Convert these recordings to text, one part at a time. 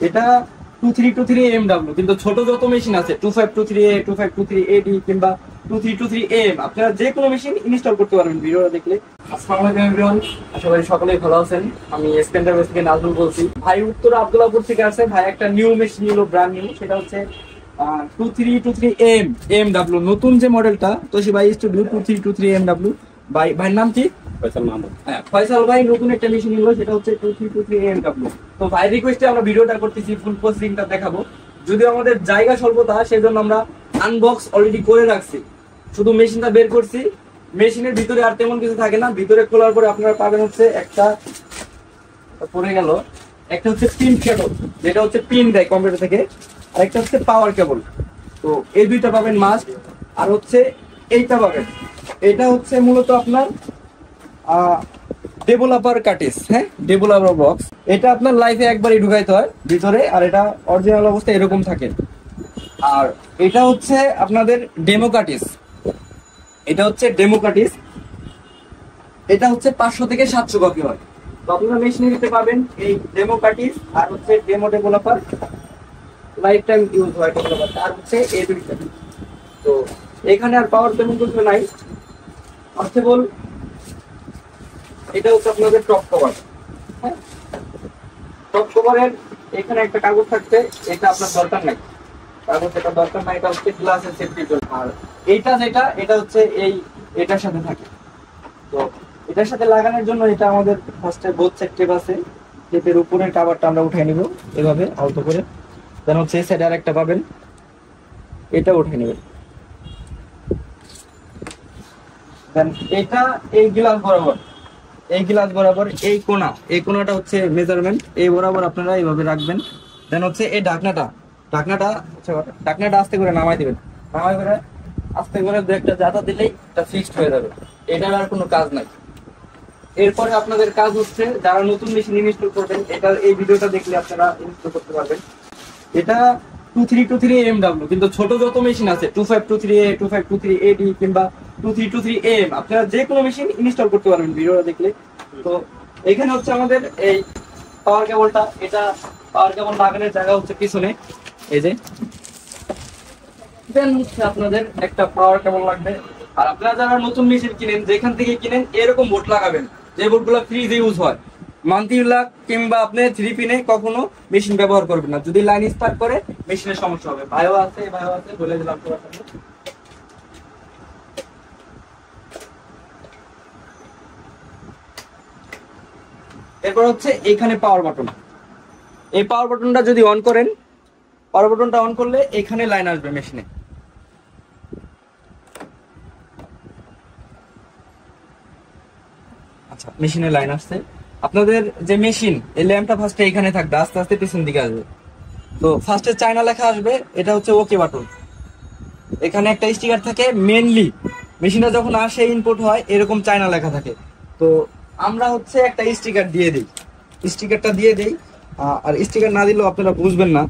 এটা 2323AMW, কিন্তু ছোট যত মেশিন আছে 2523A, 2523AD কিংবা 2323AM আপনারা যে কোনো মেশিন ইনস্টল করতে পারবেন ভিডিওটা দেখলে। আসসালামু আলাইকুম এভরিওয়ান, আশা করি সকলেই ভালো আছেন। আমি স্পেন্ডার বেস থেকে নাজমুল বলছি। ভাই উত্তরা আব্দুল্লাহপুর থেকে আসছে। ভাই একটা নিউ মেশিন নিল, ব্র্যান্ড নিউ, সেটা হচ্ছে 2323AMW নতুন যে মডেলটা তোশিবা স্টুডিও 2323AMW। ভাইয়ের নাম কি? ফয়সাল ভাই নতুন একটা মেশিন নিল, সেটা হচ্ছে 2323AMW। তো ভাই রিকোয়েস্টে আমরা ভিডিওটা করতেছি, ফুল প্রসেসিংটা দেখাবো। যদিও আমাদের জায়গা স্বল্পতা, সেজন্য আমরা আনবক্স অলরেডি করে রাখছি, শুধু মেশিনটা বের করছি। মেশিনের ভিতরে আর তেমন কিছু থাকে না। ভিতরে খোলার পরে আপনারা পাবেন হচ্ছে একটা পড়ে গেল, একটা হচ্ছে পিন কেবল, যেটা হচ্ছে পিন দেয় কম্পিউটার থেকে, আর একটা হচ্ছে পাওয়ার কেবল। তো এই দুইটা পাবেন মাস্ট। আর হচ্ছে এইটা পাবেন, এটা হচ্ছে মূলত আপনার ডেভেলপার কার্টিজ, হ্যাঁ, ডেভেলপার বক্স। এটা আপনার লাইফে একবারই ঢুকাইতে হয় ভিতরে, আর এটা অরিজিনাল অবস্থায় এরকম থাকে। আর এটা হচ্ছে আপনাদের ডেমো কার্টিজ, এটা হচ্ছে ডেমো কার্টিজ। এটা হচ্ছে 500 থেকে 700 কপি হয়। তো আপনারা মেশিনে দিতে পাবেন এই ডেমো কার্টিজ, আর হচ্ছে demo developer, life time use হয় ডেভেলপারটা, আর হচ্ছে এই দুইটা। তো এখানে আর পাওয়ার তেমন কিছু নাই। আচ্ছা বল, এটা হচ্ছে আপনাদের টপ কভার, হ্যাঁ। টপ কভারের এখানে একটা কাগজ থাকবে, এটা আপনার দরকার নাই, কাগজ এটা দরকার নাই, এটা হচ্ছে গ্লাসের সেফটির জন্য। আর এইটা যেটা, এটা হচ্ছে এটার সাথে থাকে। তো এটার সাথে লাগানোর জন্য এটা আমাদের ফার্স্টে বোথ সাইড টেপ আছে। টেপের উপরের কভারটা আমরা উঠাই নিব এভাবে আলতো করে, দেন হচ্ছে এই সাইডে আরেকটা পাবেন, এটা উঠে নেবেন। দেন এটা এই গ্লাস বরাবর, এই গ্লাস বরাবর এই কোণাটা হচ্ছে মেজারমেন্ট, এই বরাবর আপনারা এইভাবে রাখবেন। দেন হচ্ছে এই ঢাকনাটা আস্তে করে নামাই দিবেন, নামাই করে আস্তে করে দু একটা জাতা দিলেই এটা ফিক্সড হয়ে যাবে। এটার আর কোনো কাজ নাই। এরপরে আপনাদের কাজ হচ্ছে, যারা নতুন মেশিন ইনস্টল করবেন, এটার এই ভিডিওটা দেখলে আপনারা ইনস্টল করতে পারবেন। এটা 2323AMW, কিন্তু ছোট যত মেশিন আছে 2523A, 2523AD কিংবা 2323AM আপনারা যে কোনো মেশিন ইনস্টল করতে পারবেন ভিডিওটা দেখলে। তো এখানে হচ্ছে আমাদের এই পাওয়ার কেবলটা, এটা পাওয়ার কেবল লাগানোর জায়গা হচ্ছে পিছনে, এই যে। দেন হচ্ছে আপনাদের একটা পাওয়ার কেবল লাগবে। আর আপনারা যারা নতুন মেশিন কিনেন, যেখান থেকে কিনেন, এরকম বোর্ড লাগাবেন, যে বোর্ডগুলো ফ্রিজে ইউজ হয়। মান্থলি লাগ কিংবা আপনি 3 পিনে কখনো মেশিন ব্যবহার করবেন না, যদি লাইন স্পার্ক করে মেশিনের সমস্যা হবে। ভাইও আছে বলে দিলাম। এরপর হচ্ছে এখানে পাওয়ার বাটন, এই পাওয়ার বাটনটা যদি অন করেন, পাওয়ার বাটনটা অন করলে এখানে লাইন আসবে মেশিনে। আচ্ছা, মেশিনে লাইন আসছে। আপনাদের যে মেশিন, এই ল্যাম্পটা ফার্স্টে এখানে থাকবে, আস্তে আস্তে পিছন দিকে আসবে। তো ফার্স্টে চায়না লেখা আসবে, এটা হচ্ছে ওকে বাটন। এখানে একটা স্টিকার থাকে, মেনলি মেশিনটা যখন আসে ইনপুট হয় এরকম চায়না লেখা থাকে। তো আমরা হচ্ছে একটা স্টিকার দিয়ে দিই, স্টিকারটা দিয়ে দেই। আর স্টিকার না দিলেও আপনারা বুঝবেন না।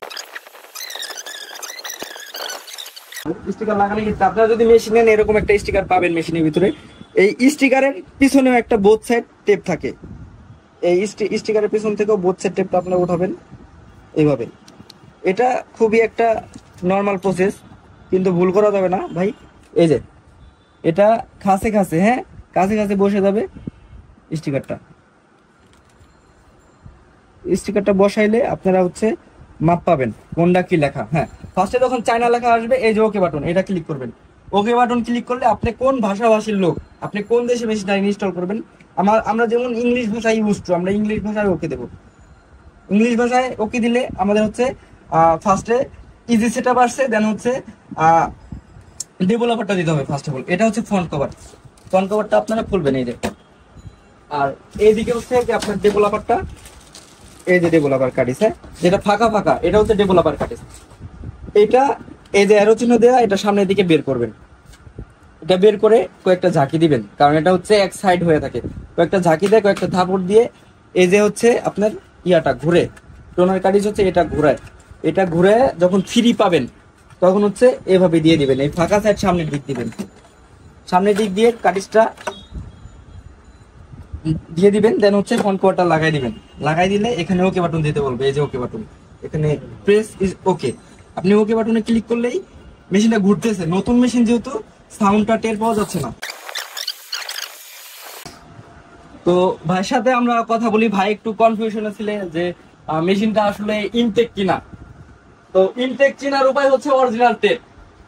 স্টিকার লাগানো ক্ষেত্রে আপনারা যদি মেশিন নেন, এরকম একটা স্টিকার পাবেন মেশিনের ভিতরে। এই স্টিকারের পিছনেও একটা বোথ সাইড টেপ থাকে, এই স্টিকারের পিছন থেকেও বোথ সাইড টেপটা আপনারা উঠাবেন এইভাবে। এটা খুবই একটা নর্মাল প্রসেস, কিন্তু ভুল করা যাবে না ভাই। এই যে এটা কাছে হ্যাঁ, কাছে বসে যাবে স্টিকারটা বসাইলে আপনারা হচ্ছে মাপ পাবেন কোনটা কি লেখা। হ্যাঁ, ফার্স্টে যখন চায়না লেখা আসবে, এই যে ওকে বাটন, এটা ক্লিক করবেন। ওকে বাটন ক্লিক করলে আপনি কোন ভাষাভাষীর লোক, আপনি কোন দেশে মেশিনটা ইনস্টল করবেন। আমরা যেমন ইংলিশ ভাষায় ইউজ টু, আমরা ইংলিশ ভাষায় ওকে দেবো। ইংলিশ ভাষায় ওকে দিলে আমাদের হচ্ছে ফার্স্টে ইজি সেটআপ আসছে, দেন হচ্ছে ডেভেলপারটা দিতে হবে ফার্স্ট অফ অল। এটা হচ্ছে ফ্রন্ট কভারটা আপনারা খুলবেন, এই যে। আর এইদিকে হচ্ছে যে আপনার ডেভেলপারটা, এই যে ডেভেলপার কার্টিজ, হ্যাঁ, যেটা ফাঁকা, এটা হচ্ছে ডেভেলপার কার্টিজ। এটা এই যে অ্যারো চিহ্ন দেওয়া, এটা সামনের দিকে বের করবেন। এটা বের করে কয়েকটা ঝাঁকি দিবেন, কারণ এটা হচ্ছে এক সাইড হয়ে থাকে। কয়েকটা ঝাঁকি দিয়ে, কয়েকটা থাপড় দিয়ে, এই যে হচ্ছে আপনার ইয়াটা ঘুরে, টোনার কার্টিজ হচ্ছে এটা ঘুরায়। এটা ঘুরে যখন ফ্রি পাবেন, তখন হচ্ছে এভাবে দিয়ে দিবেন, এই ফাঁকা সাইড সামনের দিক দিবেন। সামনের দিক দিয়ে কার্টিজটা দিয়ে দিবেন, দেন হচ্ছে ফ্রন্ট কভারটা লাগাই দিবেন। লাগাই দিলে এখানে ওকে বাটন দিতে বলবে, এই যে ওকে বাটন, এখানে প্রেস ইজ ওকে, আপনি ওকে বাটনে ক্লিক করলেই মেশিনটা ঘুরতেছে। নতুন মেশিন যেহেতু সাউন্ডটা টের পাওয়া যাচ্ছে না। তো ভাইয়ের সাথে আমরা কথা বলি, ভাই একটু কনফিউশনে ছিলেন যে মেশিনটা আসলে ইনটেক কিনা। তো ইনটেক চেনার উপায় হচ্ছে অরিজিনাল টেপ।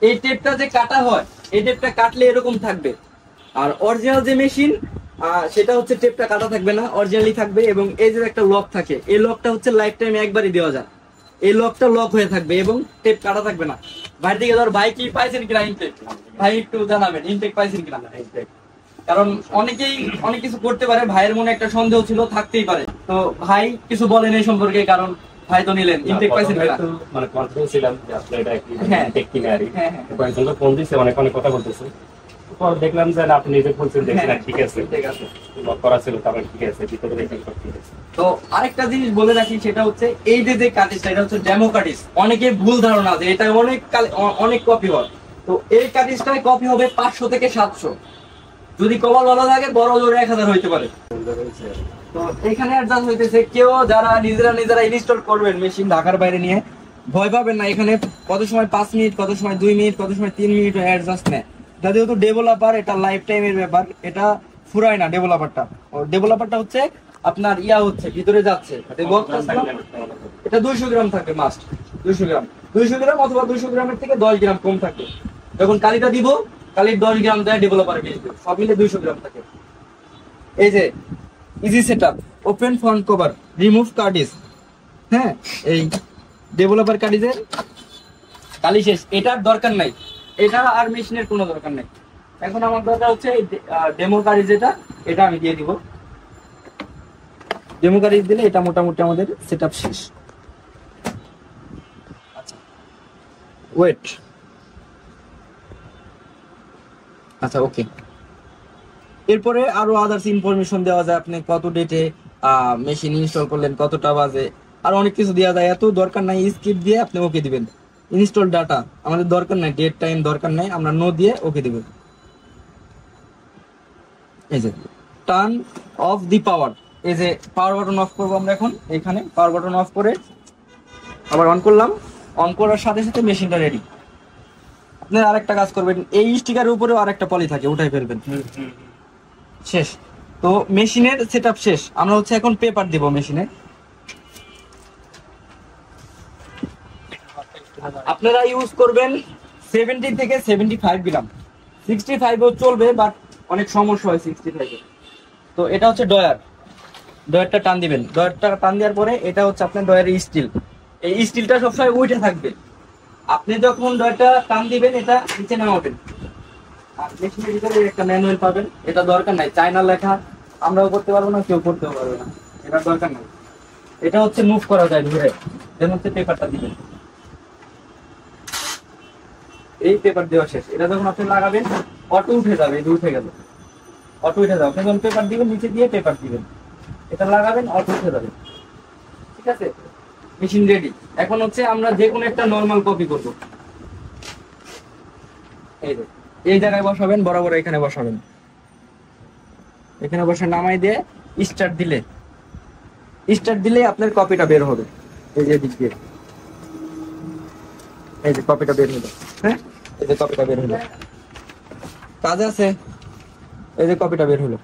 এই টেপটা যে কাটা হয়, এই টেপটা কাটলে এরকম থাকবে। আর অরিজিনাল যে মেশিন সেটা হচ্ছে টেপটা কাটা থাকবে না, অরিজিনালি থাকবে। এবং এই যে একটা লক থাকে, এই লকটা হচ্ছে লাইফ টাইম একবারই দেওয়া যায়। এই লকটা লক হয়ে থাকবে এবং টেপ কাটা থাকবে না। ভাই দিকে ধর, ভাই কি পাইছেন কিনা ইনটেক, ভাই একটু জানাবেন ইনটেক পাইছেন কিনা। কারণ অনেকেই অনেক কিছু করতে পারে, ভাইয়ের মনে একটা সন্দেহ ছিল, থাকতেই পারে। তো ভাই কিছু বলেন এই সম্পর্কে, কারণ ভাই তো নিলেন ইনটেক পাইছেন কিনা। মানে কনফিডেন্স ছিলাম যে আসলে এটা কি হ্যাঁ। ইনটেক কিনা আর হ্যাঁ, হ্যাঁ। কয়েকজনকে ফোন দিছে, অনেক কথা বলতেছে। পর দেখলাম যে না, আপনি নিজে বলছেন দেখছেন হ্যাঁ, ঠিক আছে, ঠিক আছে। লক করা ছিল তারপর ঠিক আছে, ভিতরে দেখলাম সব ঠিক আছে। তো আরেকটা জিনিস বলে রাখি, সেটা হচ্ছে এই যে কাটিসটা, এটা হচ্ছে ডেমো কাটিস। অনেকে ভুল ধারণা আছে এটা অনেক কপি হয়। তো এই কাটিসটায় কপি হবে 500 থেকে 700, যদি কপাল ভালো থাকে বড় জোরে 1000 হইতে পারে। তো এখানে অ্যাডজাস্ট হইতেছে, কেউ যারা নিজেরা ইনস্টল করবেন মেশিন ঢাকার বাইরে নিয়ে, ভয় পাবেন না। এখানে কত সময় 5 মিনিট, কত সময় 2 মিনিট, কত সময় 3 মিনিট অ্যাডজাস্ট নেয়। এটা যেহেতু ডেভেলপার, এটা লাইফ টাইমের ব্যাপার, এটা ফুরায় না। ডেভেলপারটা হচ্ছে আপনার হচ্ছে ভিতরে যাচ্ছে। এটা 200 গ্রাম থাকবে মাস্ট, 200 গ্রাম অথবা 200 গ্রামের থেকে 10 গ্রাম কম থাকবে। যখন কালিটা দিব, কালির 10 গ্রাম দেয় ডেভেলপারে বেশি দেবে, সব মিলে 200 গ্রাম থাকে। এই যে easy setup, open front cover, remove cards. হ্যাঁ, এই ডেভেলপার কার্ডিসের কালি শেষ, এটার দরকার নাই, এটা আর মেশিনের কোনো দরকার নাই। এখন আমার দরকার হচ্ছে ডেমো কার্ডিস, এটা আমি দিয়ে দিব। ডেমো কার্ডিস দিলে এটা মোটামুটি আমাদের সেটআপ শেষ। আচ্ছা ওয়েট, আচ্ছা ওকে। এরপরে আরো আদার্স ইনফরমেশন দেওয়া যায়, আপনি কত ডেটে মেশিন ইনস্টল করলেন, কতটা বাজে, আর অনেক কিছু দেওয়া যায়। এত দরকার নাই, স্কিপ দিয়ে আপনি ওকে দিবেন। ইনস্টল ডাটা আমাদের দরকার নাই, ডেট টাইম দরকার নাই, আমরা নো দিয়ে ওকে দিবেন। এই যে টার্ন অফ দি পাওয়ার, এই যে পাওয়ার বাটন অফ করবো আমরা এখন। এখানে পাওয়ার বাটন অফ করে আবার অন করলাম, অন করার সাথে সাথে মেশিনটা রেডি। আপনার আরেকটা কাজ করবেন, এই স্টিকারের উপরেও আরেকটা পলি থাকে, উঠাই ফেলবেন। শেষ। তো মেশিনের সেটআপ শেষ। আমরা হচ্ছে এখন পেপার দিব মেশিনে। আপনারা ইউজ করবেন 70 থেকে 75 গ্রাম, 65ও চলবে, বাট অনেক সমস্যা হয় 65-এ। তো এটা হচ্ছে ডয়ারটা টান দিবেন। ডয়ারটা টান দেওয়ার পরে এটা হচ্ছে আপনার ডয়ারের স্টিল। এই স্টিলটা সবসময় উঠে থাকবে। আপনি যখন ডয়ারটা টান দিবেন, এটা নিচে নামাবেন। আর মেশিনের ভিতরে একটা ম্যানুয়াল পাবেন, এটা দরকার নাই, চায়না লেখা, আমরাও করতে পারবো না, কেউ করতেও পারবে না, এটা দরকার নাই। এটা হচ্ছে মুভ করা যায় ধরে, যেমন হচ্ছে পেপারটা দিবেন। এই পেপার দেওয়া শেষ। এটা যখন আপনি লাগাবেন অটো উঠে যাবে, এই উঠে গেল, অটো উঠে যাবে। আপনি যখন পেপার দিবেন, নিচে দিয়ে পেপার দিবেন, এটা লাগাবেন, অটো উঠে যাবে। ঠিক আছে, মেশিন রেডি। এখন হচ্ছে আমরা যে কোনো একটা নরমাল কপি করব। এই জায়গায় বসাবেন, বরাবর এখানে বসাবেন। এখানে বসে নামাই দিয়ে স্টার্ট দিলে আপনার কপিটা বের হবে। এই যে দিক দিয়ে, এই যে কপিটা বের হলো। হ্যাঁ, এই যে কপিটা বের হলো, কাজ আছে, এই যে কপিটা বের হলো।